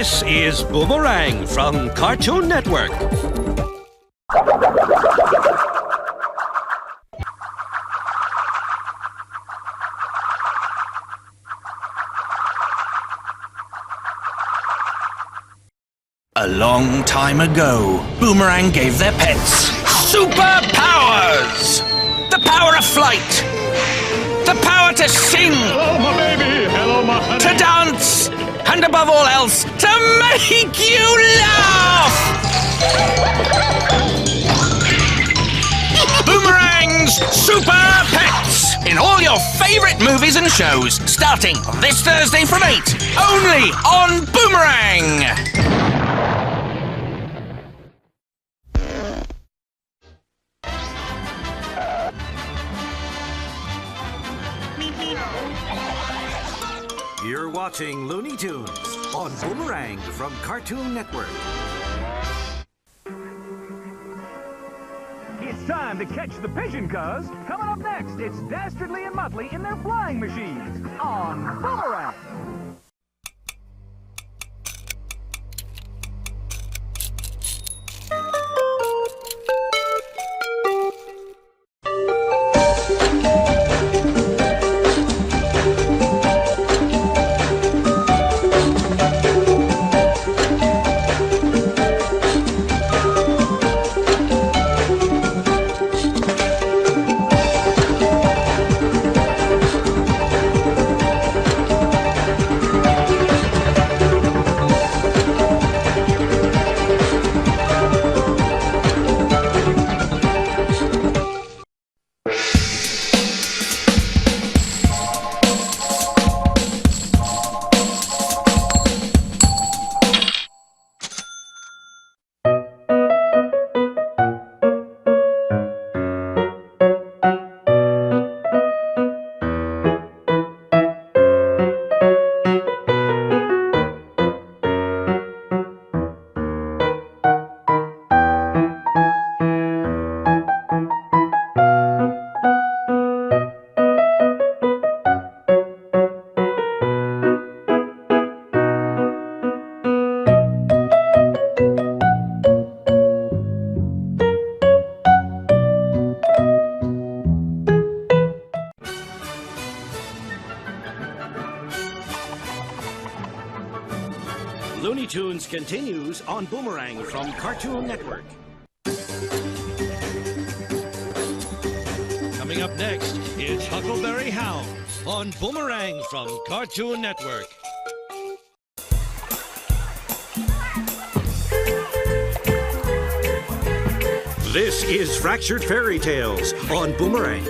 This is Boomerang from Cartoon Network. A long time ago, Boomerang gave their pets superpowers! The power of flight! The power to sing! Hello, my baby! Hello, my honey! To dance! And above all else, to make you laugh! Boomerang's Super Pets! In all your favorite movies and shows, starting this Thursday from 8, only on Boomerang! You're watching Looney Tunes on Boomerang from Cartoon Network. It's time to catch the pigeon cuz. Coming up next, it's Dastardly and Muttley in their flying machines on Boomerang. Looney Tunes continues on Boomerang from Cartoon Network. Coming up next is Huckleberry Hound on Boomerang from Cartoon Network. This is Fractured Fairy Tales on Boomerang.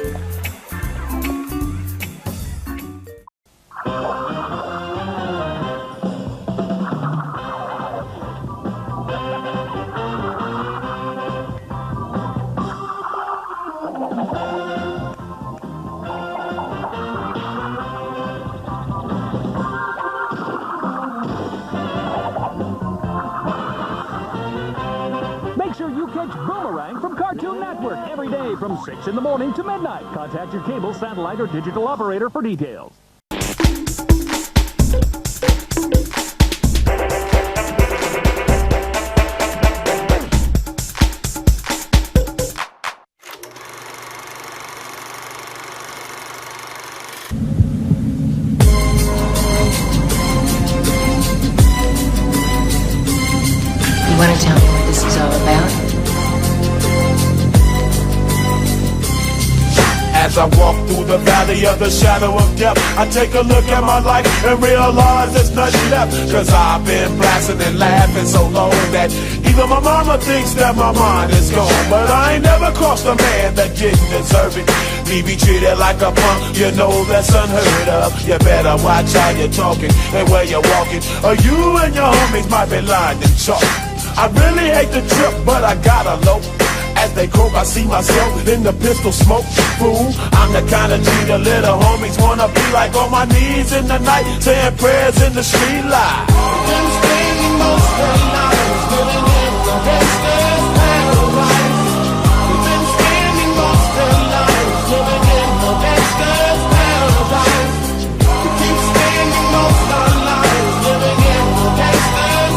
Make sure you catch Boomerang from Cartoon Network every day from 6 in the morning to midnight. Contact your cable, satellite, or digital operator for details. You want to tell me what this is all about? As I walk through the valley of the shadow of death, I take a look at my life and realize there's nothing left. Cause I've been blasting and laughing so long that even my mama thinks that my mind is gone. But I ain't never crossed a man that didn't deserve it. Me be treated like a punk, you know that's unheard of. You better watch how you're talking and where you're walking, or you and your homies might be lined in chalk. I really hate the trip, but I gotta low. As they croak, I see myself in the pistol smoke. Fool, I'm the kind of G the little homies wanna be like, on my knees in the night, saying prayers in the street light. Been spending most of the night living in the gangster's paradise. We've been spending most of the night living in the gangster's paradise. We keep spending most of the night living in the gangster's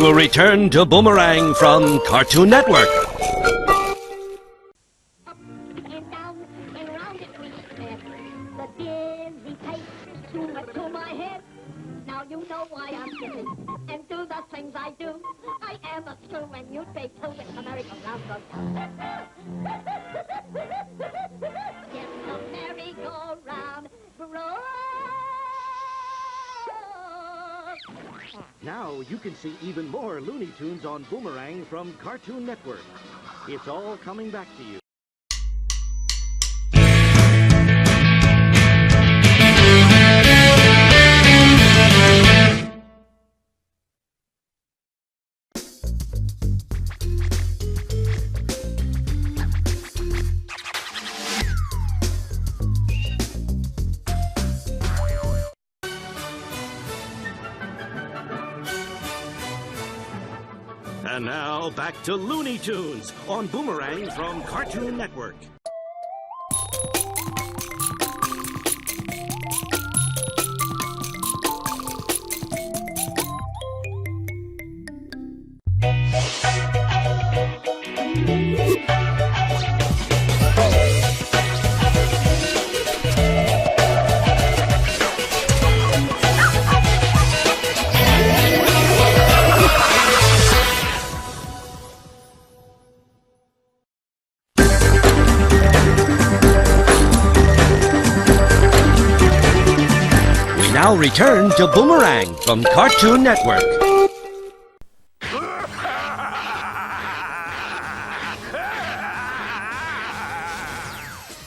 will return to Boomerang from Cartoon Network. Up and down and round it we sped. The dizzy pace to my head. Now you know why I'm sitting and do the things I do. I am a screw and you'd be too if the merry-go-round goes down. Yes, the merry-go-round grows. Now you can see even more Looney Tunes on Boomerang from Cartoon Network. It's all coming back to you. And now, back to Looney Tunes on Boomerang from Cartoon Network. Now return to Boomerang from Cartoon Network.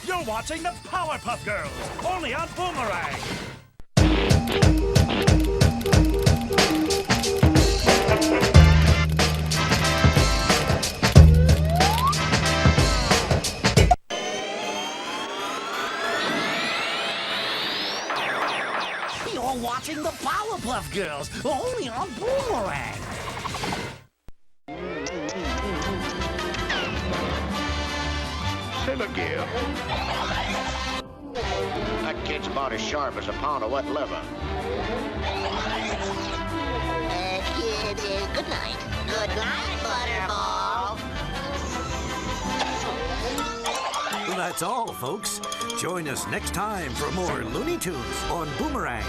You're watching the Powerpuff Girls, only on Boomerang. You're watching the Powerpuff Girls, only on Boomerang. Say, look here. That kid's about as sharp as a pound of wet liver. Kid, good night. Good night, Butterball. That's all, folks. Join us next time for more Looney Tunes on Boomerang.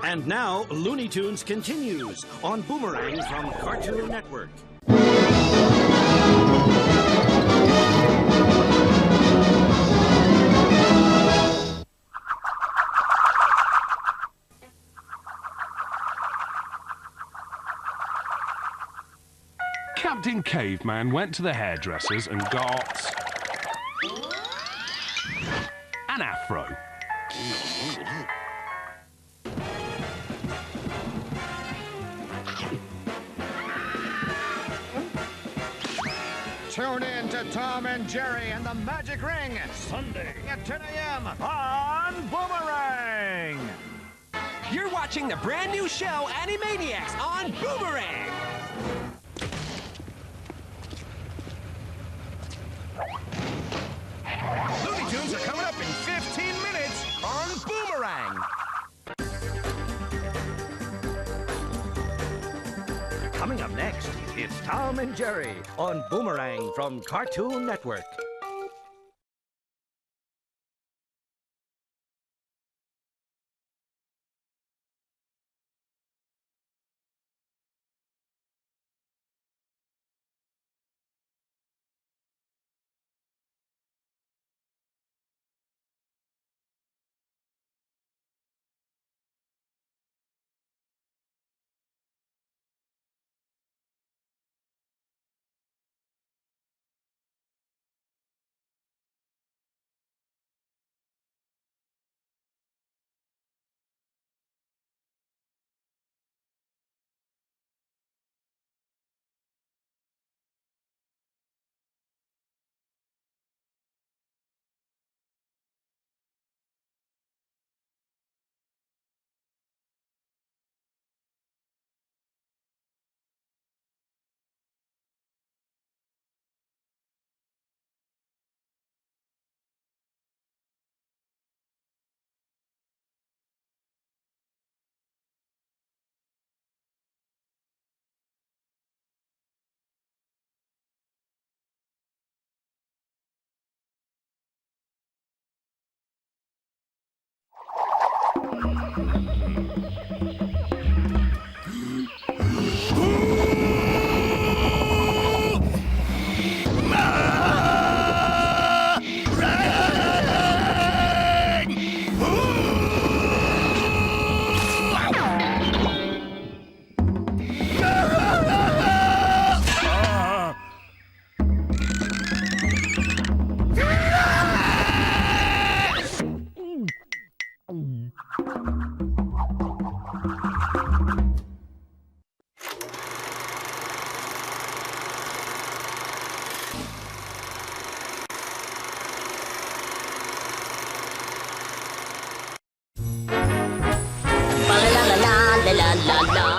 And now, Looney Tunes continues on Boomerang from Cartoon Network. Captain Caveman went to the hairdressers and got an afro. Tune in to Tom and Jerry and the Magic Ring, Sunday at 10 a.m. on Boomerang. You're watching the brand new show Animaniacs on Boomerang. Looney Tunes are coming up in 15 minutes on Boomerang. Coming up next, it's Tom and Jerry on Boomerang from Cartoon Network.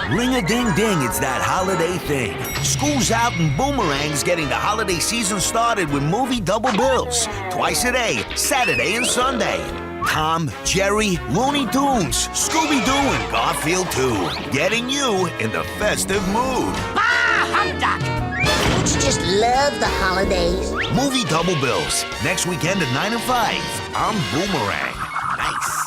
Ring-a-ding-ding, it's that holiday thing. School's out and Boomerang's getting the holiday season started with movie double bills. Twice a day, Saturday and Sunday. Tom, Jerry, Looney Tunes, Scooby-Doo, and Garfield too. Getting you in the festive mood. Bah, humduck! Don't you just love the holidays? Movie double bills. Next weekend at 9 and 5 on Boomerang. Nice.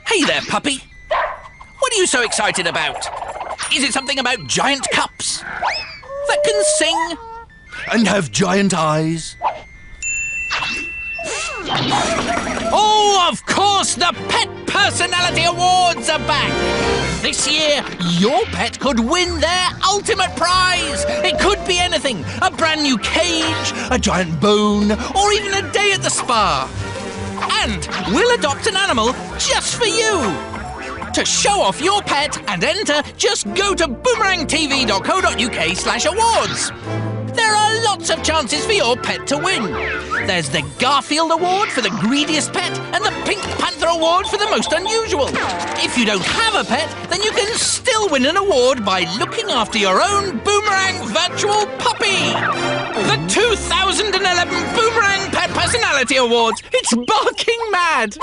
Hey there, puppy. What are you so excited about? Is it something about giant cups that can sing and have giant eyes? Oh, of course, the Pet Personality Awards are back! This year, your pet could win their ultimate prize! It could be anything, a brand new cage, a giant bone, or even a day at the spa. And we'll adopt an animal just for you! To show off your pet and enter, just go to boomerangtv.co.uk/awards. There are lots of chances for your pet to win. There's the Garfield Award for the greediest pet and the Pink Panther Award for the most unusual. If you don't have a pet, then you can still win an award by looking after your own Boomerang virtual puppy. The 2011 Boomerang Pet Personality Awards. It's barking mad.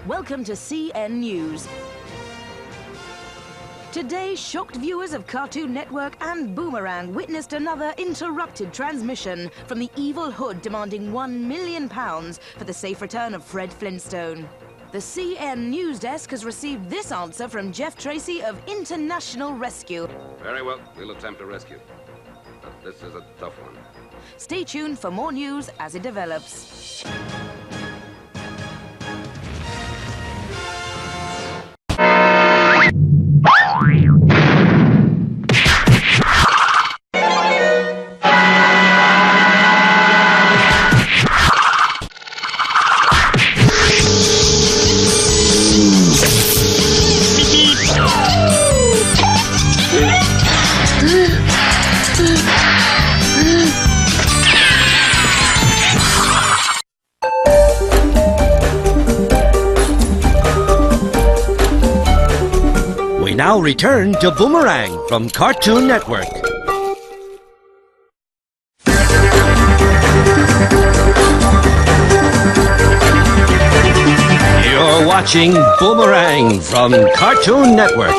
Welcome to CN News. Today, shocked viewers of Cartoon Network and Boomerang witnessed another interrupted transmission from the evil hood demanding £1 million for the safe return of Fred Flintstone. The CN News desk has received this answer from Jeff Tracy of International Rescue. Very well, we'll attempt a rescue. But this is a tough one. Stay tuned for more news as it develops. We now return to Boomerang from Cartoon Network. You're watching Boomerang from Cartoon Network.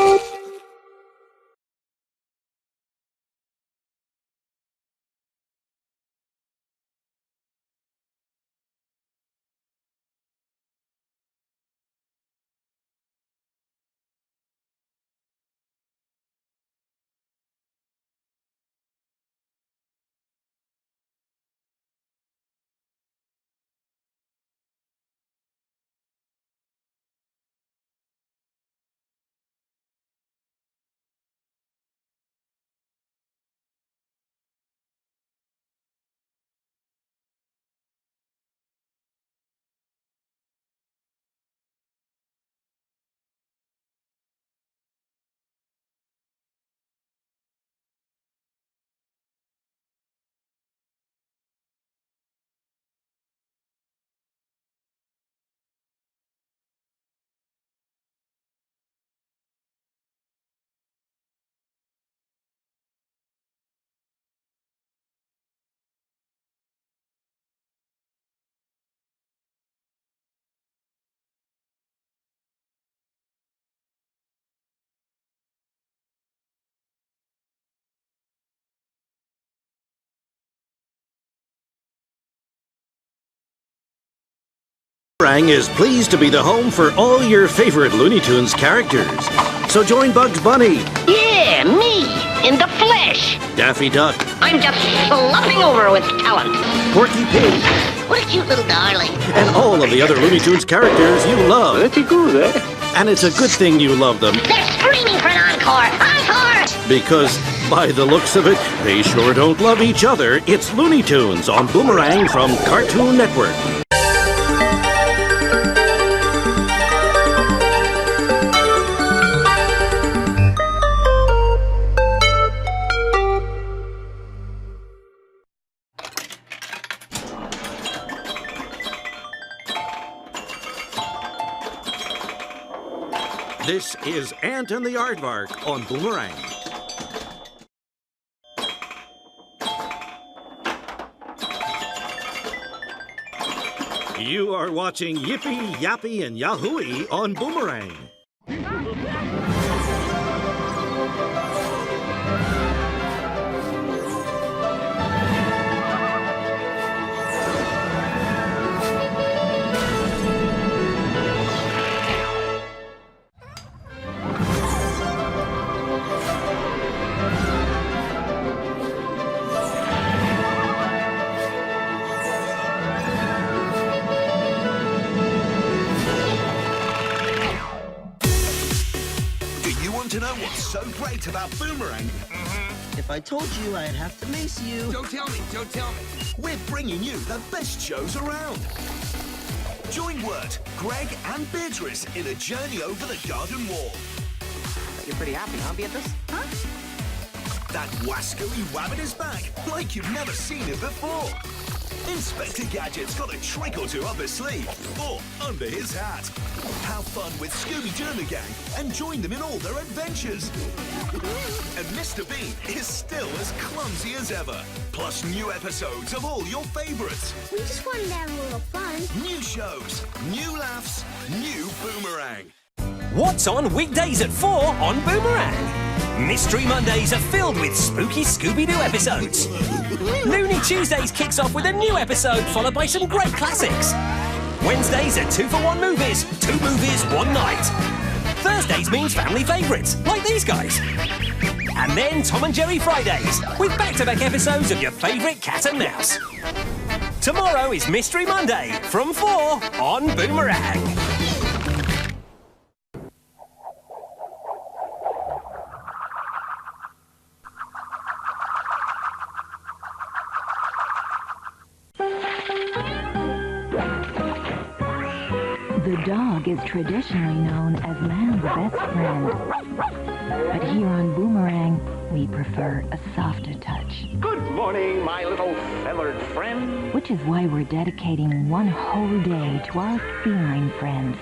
Boomerang is pleased to be the home for all your favorite Looney Tunes characters. So join Bugs Bunny. Yeah, me, in the flesh. Daffy Duck. I'm just slopping over with talent. Porky Pig. What a cute little darling. And all of the other Looney Tunes characters you love. Pretty good, eh? And it's a good thing you love them. They're screaming for an encore. Encore! Because, by the looks of it, they sure don't love each other. It's Looney Tunes on Boomerang from Cartoon Network. This is Ant and the Aardvark on Boomerang. You are watching Yippee, Yappy, and Yahooey on Boomerang. To know what's so great about Boomerang? If I told you, I'd have to mace you. Don't tell me, don't tell me. We're bringing you the best shows around. Join Wirt, Greg, and Beatrice in a journey over the garden wall. You're pretty happy, huh, Beatrice? Huh? That wascally rabbit is back, like you've never seen him before. Inspector Gadget's got a trick or two up his sleeve, or under his hat. Have fun with Scooby-Doo and the gang, and join them in all their adventures. And Mr. Bean is still as clumsy as ever. Plus new episodes of all your favorites. We just wanted to have a little fun. New shows, new laughs, new Boomerang. What's on weekdays at 4 on Boomerang? Mystery Mondays are filled with spooky Scooby-Doo episodes. Looney Tuesdays kicks off with a new episode followed by some great classics. Wednesdays are 2-for-1 movies, 2 movies, 1 night. Thursdays means family favourites, like these guys. And then Tom and Jerry Fridays, with back-to-back episodes of your favourite cat and mouse. Tomorrow is Mystery Monday from 4 on Boomerang. The dog is traditionally known as man's best friend. But here on Boomerang, we prefer a softer touch. Good morning, my little feathered friend. Which is why we're dedicating one whole day to our feline friends,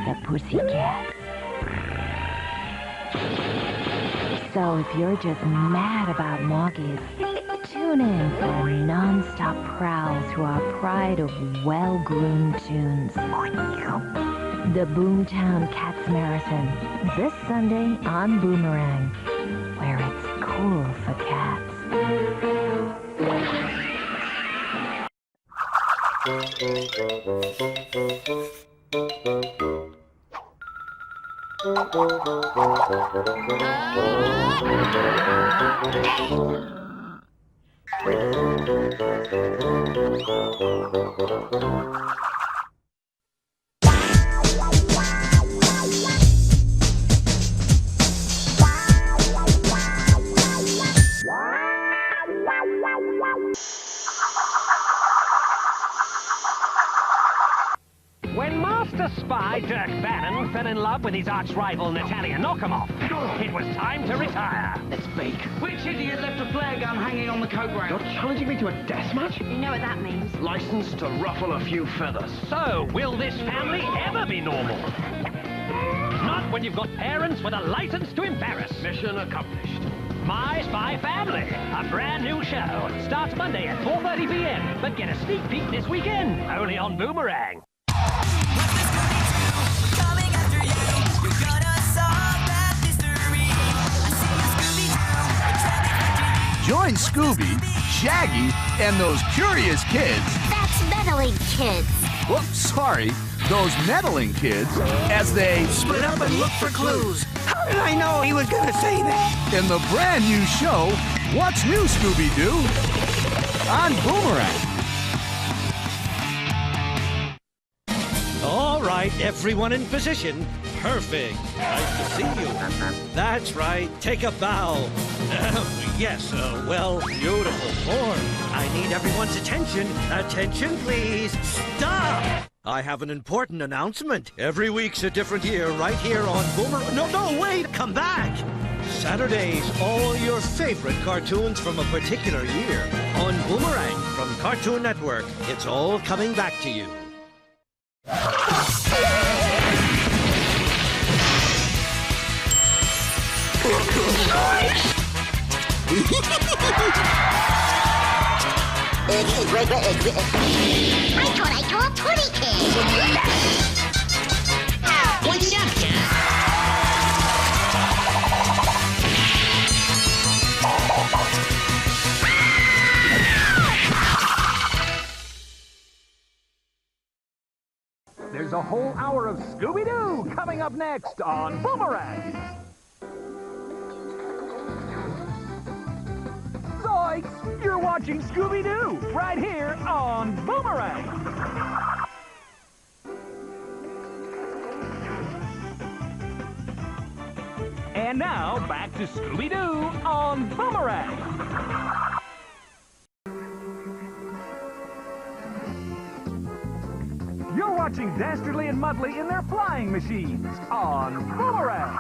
the pussycats. So if you're just mad about moggies, tune in for a non-stop prowl through our pride of well-groomed tunes. The Boomtown Cats Marathon, this Sunday on Boomerang, where it's cool for cats. When Master Spy Dirk Bannon fell in love with his arch-rival Natalia Knockemoff, it was time to retire. Let's bake. Which idiot left a flare gun hanging on the coat rail? You're challenging me to a death match? You know what that means. Licensed to ruffle a few feathers. So, will this family ever be normal? Not when you've got parents with a license to embarrass. Mission accomplished. My Spy Family, a brand new show. Starts Monday at 4:30 p.m. But get a sneak peek this weekend, only on Boomerang. Join Scooby, Shaggy, and those curious kids. That's meddling kids. Whoops, sorry. those meddling kids as they Split up and look for clues. How did I know he was gonna say that? in the brand new show, What's New, Scooby-Doo? On Boomerang. All right, everyone in position. Perfect. Nice to see you. That's right. Take a bow. Yes, well, beautiful form. I need everyone's attention. Attention, please. Stop! I have an important announcement. Every week's a different year right here on Boomerang. No, wait, come back. Saturdays, all your favorite cartoons from a particular year on Boomerang from Cartoon Network. It's all coming back to you. I thought I saw a putty can. What's up, Jack? There's a whole hour of Scooby-Doo coming up next on Boomerang. Zoinks! You're watching Scooby-Doo right here on Boomerang. And now, back to Scooby-Doo on Boomerang. You're watching Dastardly and Mudley in their flying machines on Boomerang.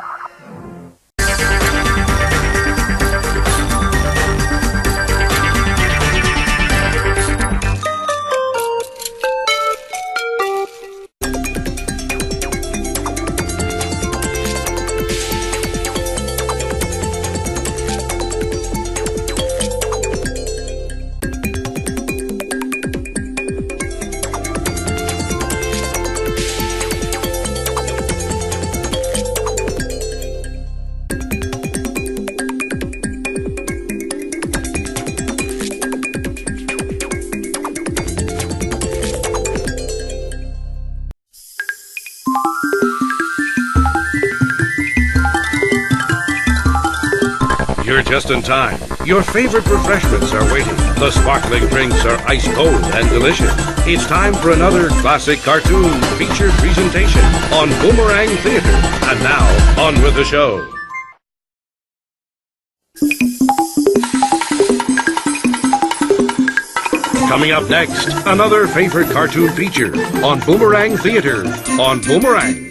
You're just in time. Your favorite refreshments are waiting. The sparkling drinks are ice cold and delicious. It's time for another classic cartoon feature presentation on Boomerang Theater. And now, on with the show. Coming up next, another favorite cartoon feature on Boomerang Theater on Boomerang.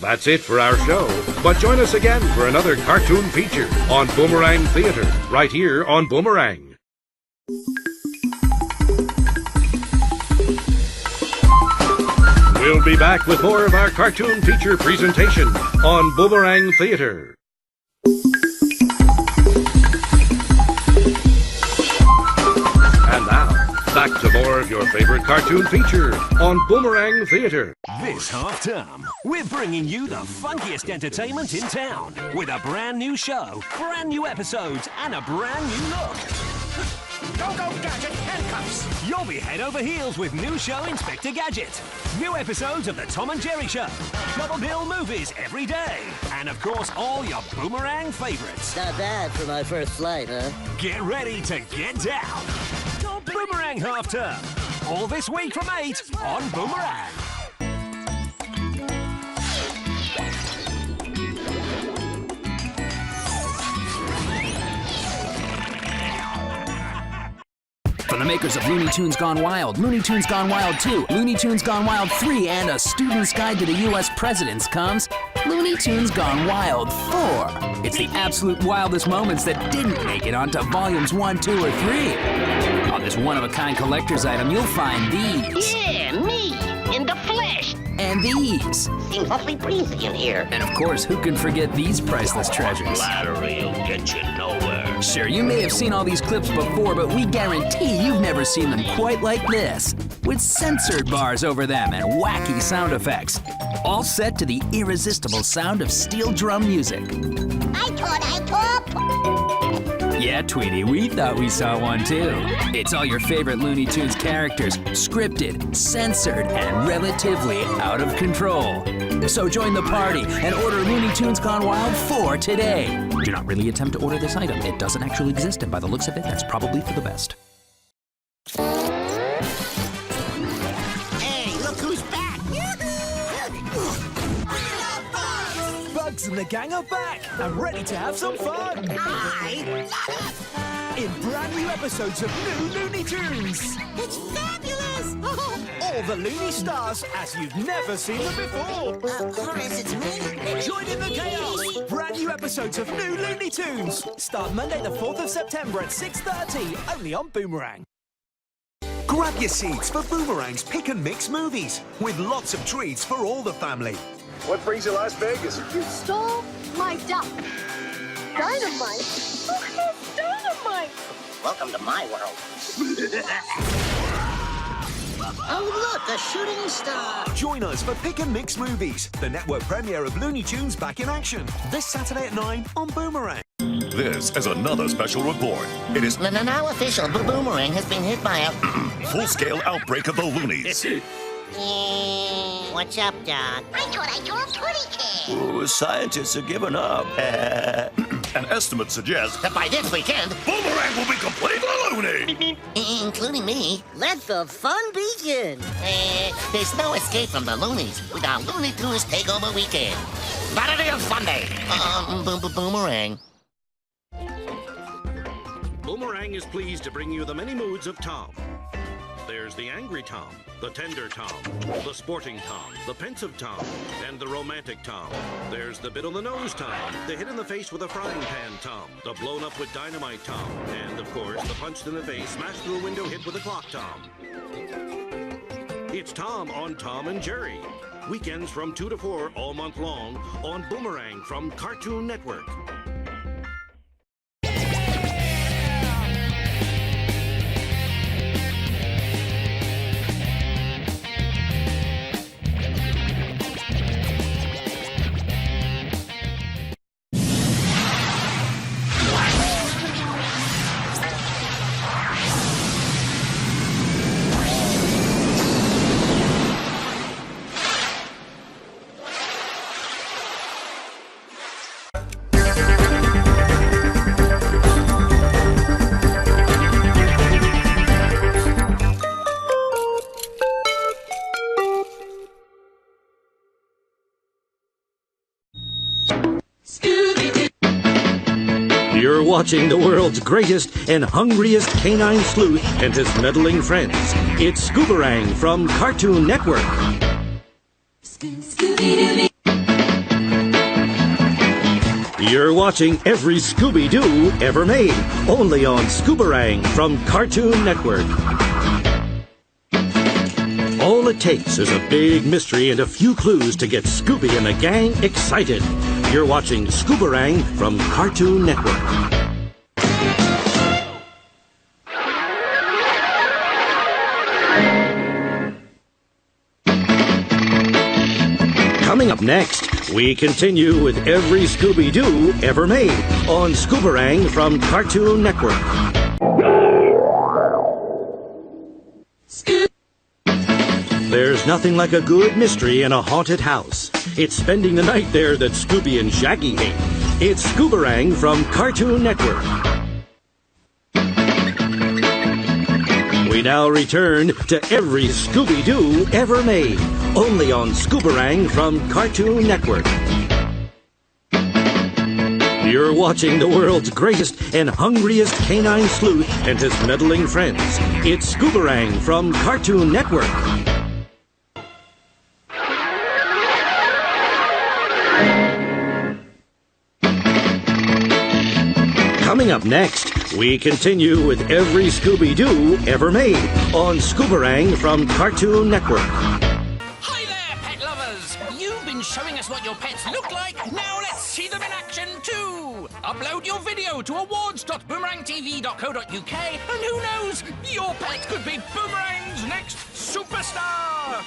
That's it for our show, but join us again for another cartoon feature on Boomerang Theater, right here on Boomerang. We'll be back with more of our cartoon feature presentation on Boomerang Theater. And now, back to more of your favorite cartoon feature on Boomerang Theater. This half-term, we're bringing you the funkiest entertainment in town with a brand new show, brand new episodes, and a brand new look. Go, Gadget, handcuffs! You'll be head over heels with new show Inspector Gadget. New episodes of The Tom and Jerry Show. Double bill movies every day. And of course, all your Boomerang favorites. Not bad for my first flight, huh? Get ready to get down. Boomerang half-term. All this week from 8 on Boomerang. From the makers of Looney Tunes Gone Wild, Looney Tunes Gone Wild 2, Looney Tunes Gone Wild 3, and A Student's Guide to the U.S. Presidents comes Looney Tunes Gone Wild 4. It's the absolute wildest moments that didn't make it onto volumes 1, 2, or 3. On this one-of-a-kind collector's item, you'll find these. Yeah, me, in the flesh. And these. Seems awfully breezy in here. And of course, who can forget these priceless treasures? Flattery will get you nowhere. Sure, you may have seen all these clips before, but we guarantee you've never seen them quite like this. With censored bars over them and wacky sound effects. All set to the irresistible sound of steel drum music. I thought. Yeah, Tweety, we thought we saw one too. It's all your favorite Looney Tunes characters, scripted, censored, and relatively out of control. So join the party and order Looney Tunes Gone Wild 4 today. Do not really attempt to order this item. It doesn't actually exist, and by the looks of it, that's probably for the best. Hey, look who's back! Bugs and the gang are back and ready to have some fun. In brand new episodes of New Looney Tunes. It's fabulous! All the Looney stars as you've never seen them before. Horace, it's me. Join in the chaos. Brand new episodes of New Looney Tunes. Start Monday the 4th of September at 6:30, only on Boomerang. Grab your seats for Boomerang's Pick and Mix movies, with lots of treats for all the family. What brings you to Las Vegas? You stole my duck. Dynamite? Who has dynamite? Welcome to my world. Oh, look, a shooting star. Join us for Pick and Mix movies, the network premiere of Looney Tunes back in action, this Saturday at 9 on Boomerang. This is another special report. It is Now official, Boomerang has been hit by a full-scale outbreak of the Loonies. What's up, Doc? I thought I drew a pretty kid. Ooh, scientists are giving up. An estimate suggests that by this weekend, Boomerang will be completely loony. Including me. Let the fun begin. There's no escape from the Loonies without Looney Tunes Takeover Weekend. Saturday and Sunday. Boomerang. Boomerang is pleased to bring you the many moods of Tom. There's the angry Tom, the tender Tom, the sporting Tom, the pensive Tom, and the romantic Tom. There's the bit on the nose Tom, the hit in the face with a frying pan Tom, the blown up with dynamite Tom, and of course the punched in the face, smashed through a window hit with a clock Tom. It's Tom on Tom and Jerry. Weekends from 2 to 4 all month long on Boomerang from Cartoon Network. You're watching the world's greatest and hungriest canine sleuth and his meddling friends. It's Scooberang from Cartoon Network. You're watching every Scooby-Doo ever made, only on Scooberang from Cartoon Network. All it takes is a big mystery and a few clues to get Scooby and the gang excited. You're watching Scooberang from Cartoon Network. Coming up next, we continue with every Scooby-Doo ever made on Scooberang from Cartoon Network. There's nothing like a good mystery in a haunted house. It's spending the night there that Scooby and Shaggy hate. It's Scooberang from Cartoon Network. We now return to every Scooby-Doo ever made, only on Scooberang from Cartoon Network. You're watching the world's greatest and hungriest canine sleuth and his meddling friends. It's Scooberang from Cartoon Network. Coming up next, we continue with every Scooby-Doo ever made on Scooberang from Cartoon Network. Hi there, pet lovers! You've been showing us what your pets look like. Now let's see them in action too! Upload your video to awards.boomerangtv.co.uk and who knows, your pet could be Boomerang's next superstar!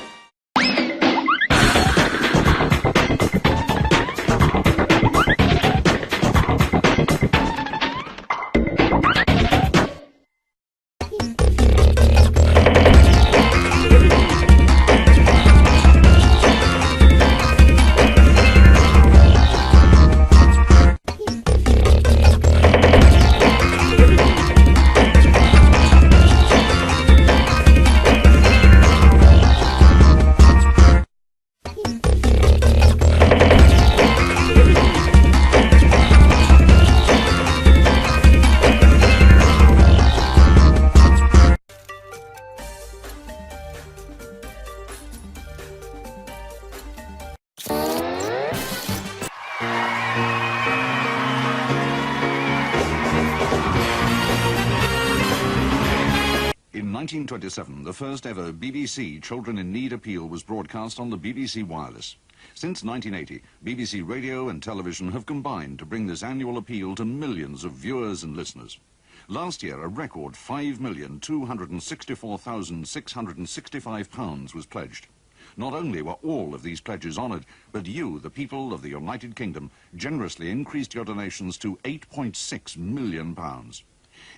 1927, the first ever BBC Children in Need appeal was broadcast on the BBC Wireless. Since 1980, BBC Radio and Television have combined to bring this annual appeal to millions of viewers and listeners. Last year, a record £5,264,665 was pledged. Not only were all of these pledges honoured, but you, the people of the United Kingdom, generously increased your donations to £8.6 million.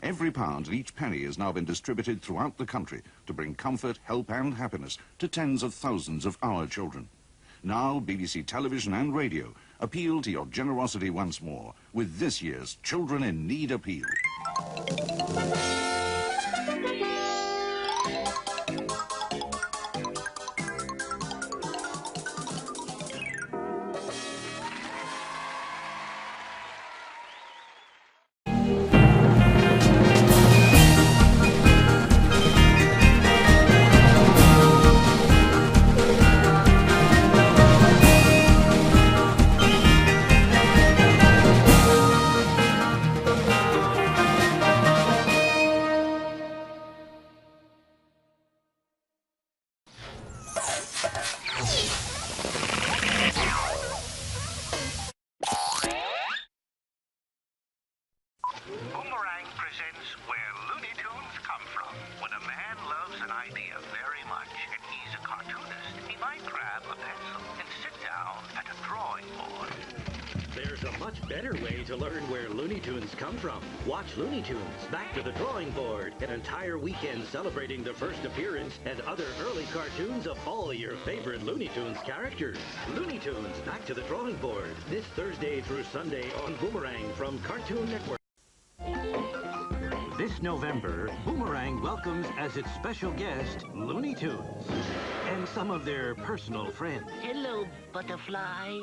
Every pound and each penny has now been distributed throughout the country to bring comfort, help and happiness to tens of thousands of our children. Now, BBC Television and Radio appeal to your generosity once more with this year's Children in Need appeal. Boomerang presents Where Looney Tunes Come From. When a man loves an idea very much and he's a cartoonist, he might grab a pencil and sit down at a drawing board. There's a much better way to learn where Looney Tunes come from. Watch Looney Tunes Back to the Drawing Board, an entire weekend celebrating the first appearance and other early cartoons of all your favorite Looney Tunes characters. Looney Tunes Back to the Drawing Board, this Thursday through Sunday on Boomerang from Cartoon Network. This November, Boomerang welcomes as its special guest Looney Tunes and some of their personal friends. Hello, Butterfly.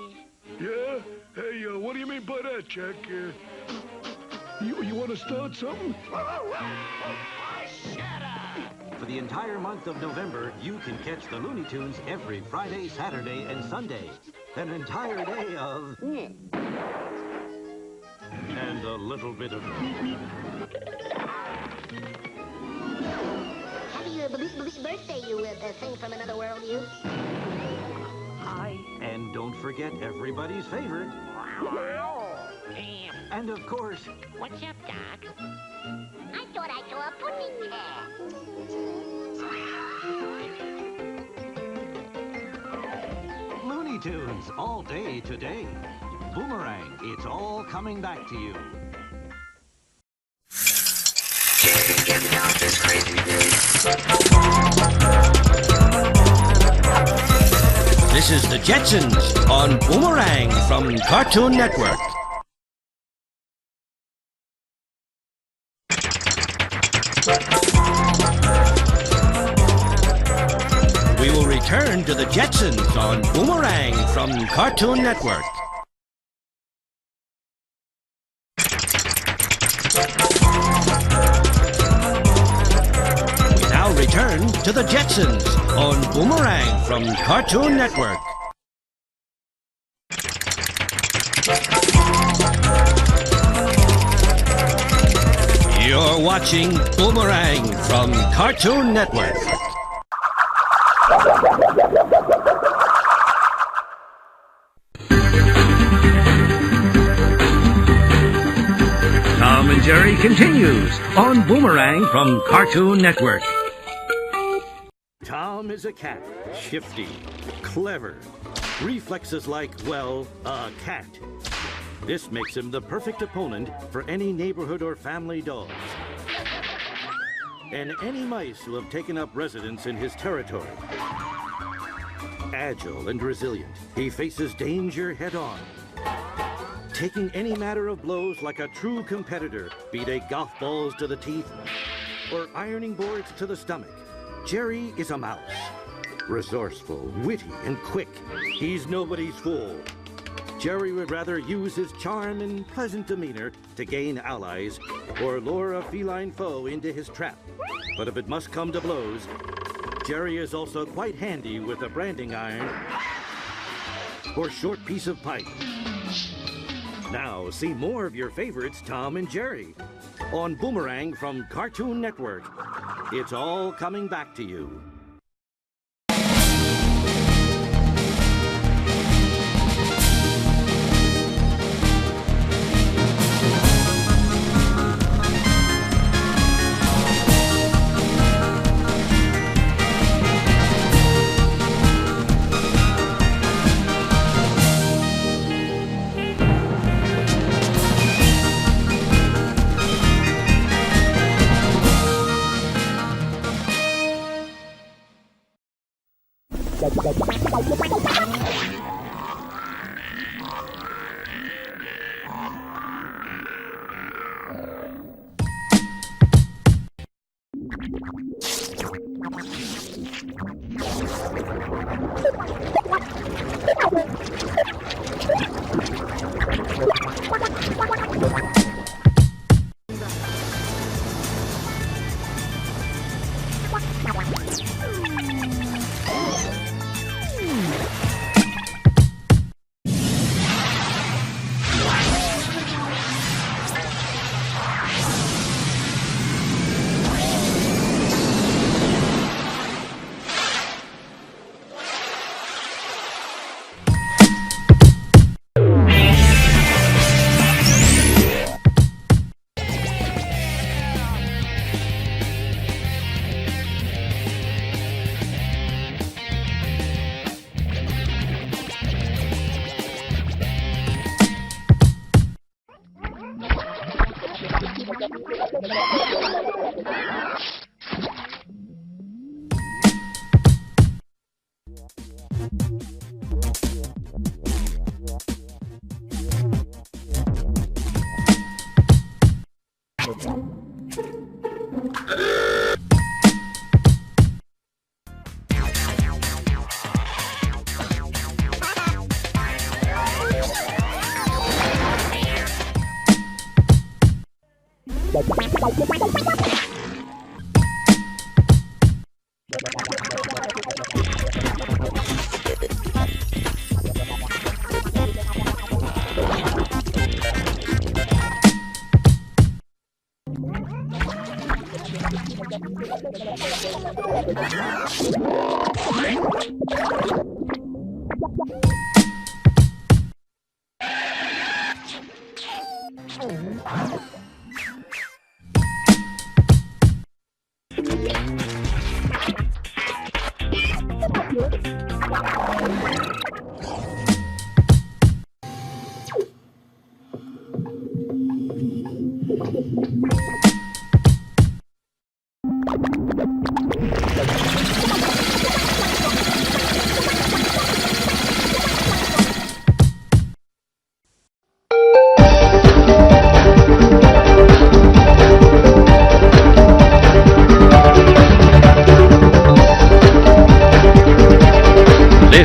Yeah? Hey, what do you mean by that, Jack? You want to start something? For the entire month of November, you can catch the Looney Tunes every Friday, Saturday, and Sunday. An entire day of... and a little bit of... Happy birthday, you thing from another world, you. Hi. And don't forget everybody's favorite. And of course... What's up, Doc? I thought I saw a pudding cat. Looney Tunes all day today. Boomerang, it's all coming back to you. This is the Jetsons on Boomerang from Cartoon Network. We will return to the Jetsons on Boomerang from Cartoon Network. We now return to the Jetsons on Boomerang from Cartoon Network. You're watching Boomerang from Cartoon Network. Tom and Jerry continues on Boomerang from Cartoon Network. Tom is a cat, shifty, clever, reflexes like, well, a cat. This makes him the perfect opponent for any neighborhood or family dogs. And any mice who have taken up residence in his territory. Agile and resilient, he faces danger head-on. Taking any matter of blows like a true competitor, be they golf balls to the teeth or ironing boards to the stomach. Jerry is a mouse. Resourceful, witty, and quick. He's nobody's fool. Jerry would rather use his charm and pleasant demeanor to gain allies or lure a feline foe into his trap. But if it must come to blows, Jerry is also quite handy with a branding iron or short piece of pipe. Now, see more of your favorites, Tom and Jerry. on Boomerang from Cartoon Network. It's all coming back to you.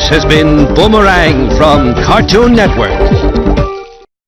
This has been Boomerang from Cartoon Network.